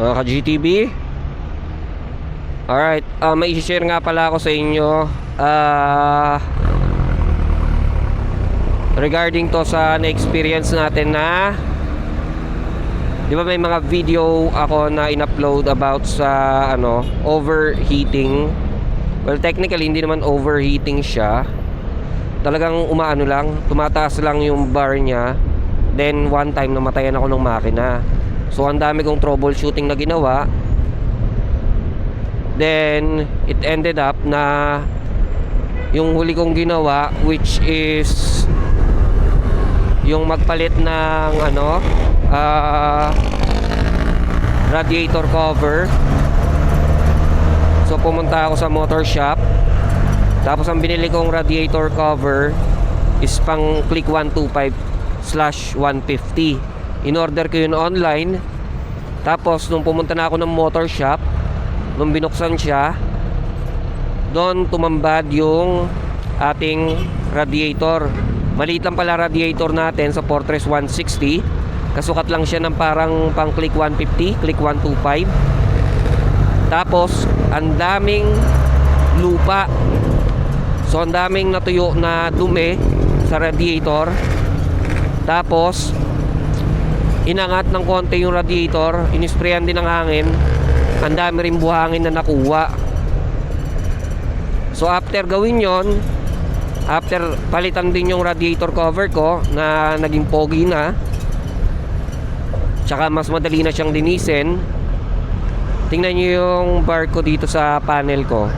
mga ka-GTB. Alright, may i-share nga pala ako sa inyo regarding to sa na-experience natin na, di ba may mga video ako na in-upload about sa overheating. Well, technically hindi naman overheating siya. Talagang umaano lang, tumataas lang yung bar niya. Then one time namatayan ako ng makina. So ang dami kong troubleshooting na ginawa. Then it ended up na yung huli kong ginawa, which is yung magpalit ng radiator cover. So pumunta ako sa motor shop. Tapos ang binili kong radiator cover is pang Click 125/150. In-order ko yun online. Tapos nung pumunta na ako ng motor shop, nung binuksan siya, doon tumambad yung ating radiator. Maliit lang pala radiator natin sa Fortress 160. Kasukat lang siya ng parang pang Click 150, Click 125. Tapos ang daming lupa. So ang daming natuyo na dumi sa radiator. Tapos inangat ng konti yung radiator, inisprayan din ng hangin. Ang dami rin buhangin na nakuha. So after gawin yon, after palitan din yung radiator cover ko na naging pogi na, tsaka mas madali na siyang linisin. Tingnan nyo yung bar ko dito sa panel ko.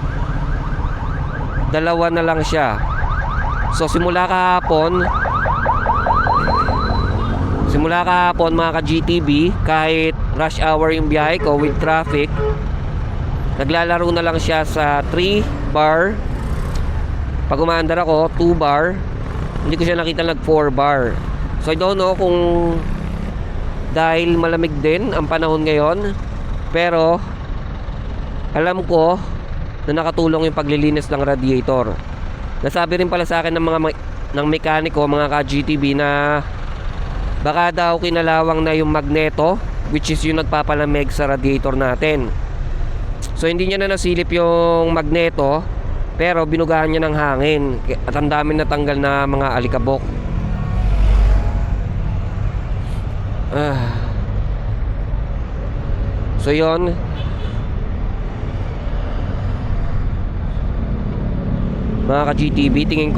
Dalawa na lang siya. So simula kahapon mga ka-GTB, kahit rush hour yung biyahe ko with traffic, naglalaro na lang siya sa 3 bar. Pag umaandar ako 2 bar. Hindi ko siya nakita nag 4 bar. So I don't know kung dahil malamig din ang panahon ngayon, pero alam ko na nakatulong yung paglilinis ng radiator. Nasabi rin pala sa akin ng mekaniko, mga ka-GTB, na baka daw kinalawang na yung magneto, which is yung nagpapalamig sa radiator natin. So hindi niya na nasilip yung magneto, pero binugahan niya ng hangin at ang dami natanggal na mga alikabok. So yon, mga ka-GTB, tingin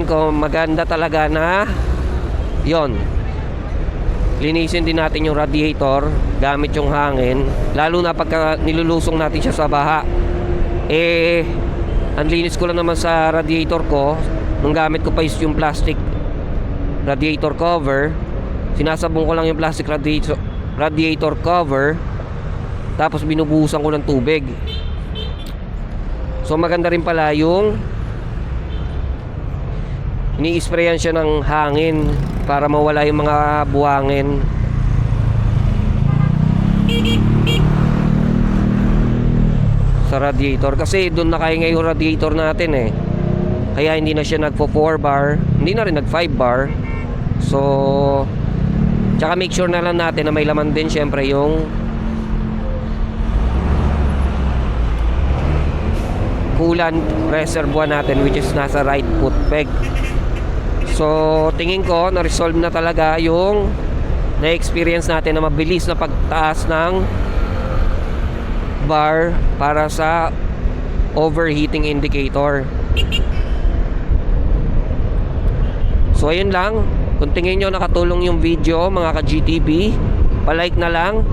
ko maganda talaga na yon, linisin din natin yung radiator gamit yung hangin, lalo na pagka nilulusong natin siya sa baha. Ang linis ko lang naman sa radiator ko nung gamit ko pa is yung plastic radiator cover. Sinasabong ko lang yung plastic radiator cover, tapos binubuhusan ko ng tubig. So maganda rin pala yung ini-sprayan siya ng hangin para mawala yung mga buhangin. Sa radiator, kasi doon nakaingay yung radiator natin kaya hindi na siya nagpo 4 bar, hindi na rin nag 5 bar. So tsaka make sure na lang natin na may laman din syempre yung coolant reservoir natin, which is nasa right foot peg. So tingin ko na-resolve na talaga yung na-experience natin na mabilis na pagtaas ng bar para sa overheating indicator. So ayun lang. Kung tingin nyo nakatulong yung video, mga ka-GTB, palike na lang,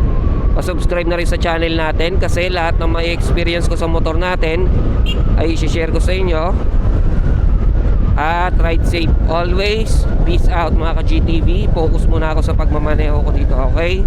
pasubscribe na rin sa channel natin, kasi lahat ng may experience ko sa motor natin ay i-share ko sa inyo. At ride safe always. Peace out, mga ka-GTB. Focus muna ako sa pagmamaneho ko dito, okay?